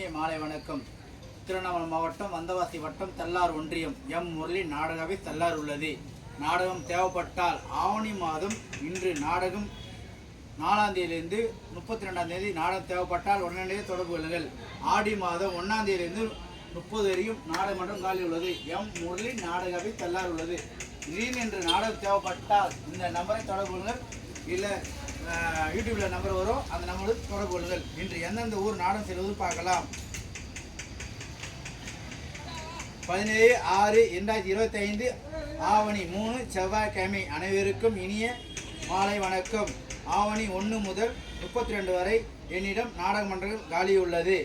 இனிய மாலை வணக்கம். திருவண்ணாமலை மாவட்டம் வந்தவாசி வட்டம் தல்லார் ஒன்றியம் எம் முரளி நாடகவே தல்லார் உள்ளது. நாடகம் தேவைப்பட்டால் ஆவணி மாதம் இன்று நாடகம் 4ஆம் தேதியிலிருந்து 32ஆம் தேதி நாடகம் தேவைப்பட்டால் உடனடியே தொடர்பு கொள்ளுங்கள். ஆடி மாதம் 1ஆம் தேதியிலிருந்து 30 வரையும் நாடகமன்றம் காலி உள்ளது. எம் முரளி நாடகவே தல்லார் உள்ளது. திடீர்னு என்று நாடகம் தேவைப்பட்டால் இந்த நம்பரை தொடர்பு கொள்ளுங்கள். இல்லை யூடியூப்ல நம்பர் வரும், அந்த நம்பருக்கு தொடர்பு கொள்ளுங்கள். இன்று எந்தெந்த ஊர் நாடகம் செல்வது பார்க்கலாம். 17/6/2025 ஆவணி 3 செவ்வாய்க்கிழமை. அனைவருக்கும் இனிய மாலை வணக்கம். ஆவணி 1 முதல் 32 வரை என்னிடம் நாடக மன்றங்கள் காலி உள்ளது.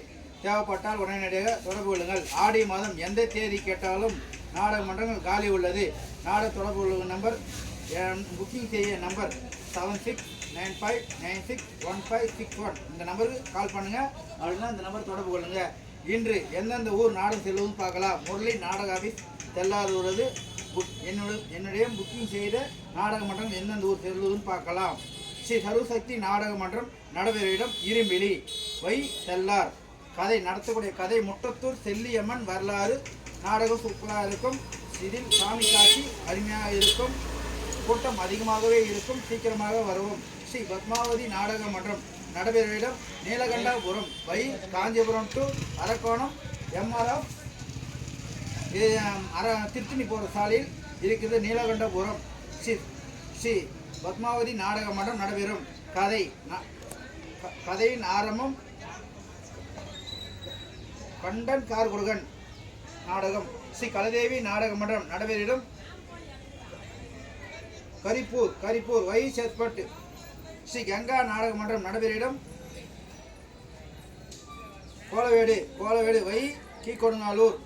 தேவைப்பட்டால் உடனடியாக தொடர்பு கொள்ளுங்கள். ஆடி மாதம் எந்த தேதி கேட்டாலும் நாடக மன்றங்கள் காலி உள்ளது. நாடக தொடர்பு கொள்ளுங்கள் நம்பர், புக்கிங் செய்ய நம்பர் 7695961561. இந்த நம்பருக்கு கால் பண்ணுங்கள். அப்படின்னா இந்த நம்பர் தொடர்பு கொள்ளுங்கள். இன்று எந்தெந்த ஊர் நாடகம் செல்வதும் பார்க்கலாம். முரளி நாடக ஆஃபீஸ் தெல்லார் உள்ளது. என்னுடைய புக்கிங் செய்த நாடக மன்றம் எந்தெந்த ஊர் செல்வதும் பார்க்கலாம். ஸ்ரீ சர்வசக்தி நாடக மன்றம் நடைபெறும் இடம் இரும்பிலி வை தெல்லார். கதை நடத்தக்கூடிய கதை முட்டத்தூர் செல்லியம்மன் வரலாறு. நாடகம் சூப்பராக இருக்கும். இதில் சாமி காட்சி அருமையாக இருக்கும். கூட்டம் அதிகமாகவே இருக்கும். சீக்கிரமாக வருவோம். ஸ்ரீ பத்மாவதி நாடக மன்றம் நடைபெறும் இடம் நீலகண்டபுரம் வை காஞ்சிபுரம் டு அரக்கோணம் எம்ஆர்எஃப் திருத்தணி போகிற சாலையில் இருக்கிறது நீலகண்டபுரம். ஸ்ரீ பத்மாவதி நாடக மன்றம் நடைபெறும். கதையின் ஆரம்பம் கண்டன் கார்குடுகன் நாடகம். ஸ்ரீ கலதேவி நாடக மன்றம் நடைபெறும் இடம் கரிப்பூர் வை சேத்பட்டு. ஸ்ரீ கங்கா நாடக மன்றம் நடைபெறும் இடம் கோலவேடு வை கீக்கொடுங்காலூர்.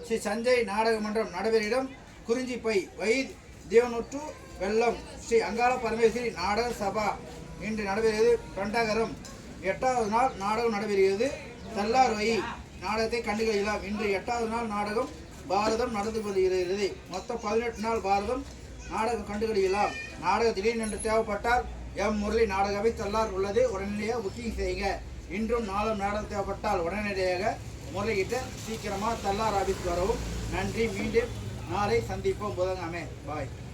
ஸ்ரீ சஞ்சய் நாடக மன்றம் நடைபெறும் இடம் குறிஞ்சிப்பை வை தேவனூற்று வெள்ளம். ஸ்ரீ அங்காள பரமேஸ்வரி நாடக சபா இன்று நடைபெறுகிறது. கண்டகரம் 8வது நாள் நாடகம் நடைபெறுகிறது. தல்லார் வை நாடகத்தை கண்டுகளிக்கலாம். இன்று 8வது நாள் நாடகம் பாரதம் நடந்து கொள்கிறது. மொத்தம் 18 நாள் பாரதம் நாடகம் கண்டுகளிக்கலாம். நாடகம் திடீர்னு என்று தேவைப்பட்டால் எம் முரளி நாடகவை தல்லார் உள்ளது. உடனடியாக புக்கிங் செய்யுங்க. இன்றும் நாளும் நாடகம் தேவைப்பட்டால் உடனடியாக முரளிகிட்ட சீக்கிரமாக தல்லார் ஆஃபீஸ்க்கு வரவும். நன்றி. மீண்டும் நாளை சந்திப்போம் புதன்கிழமை. பாய்.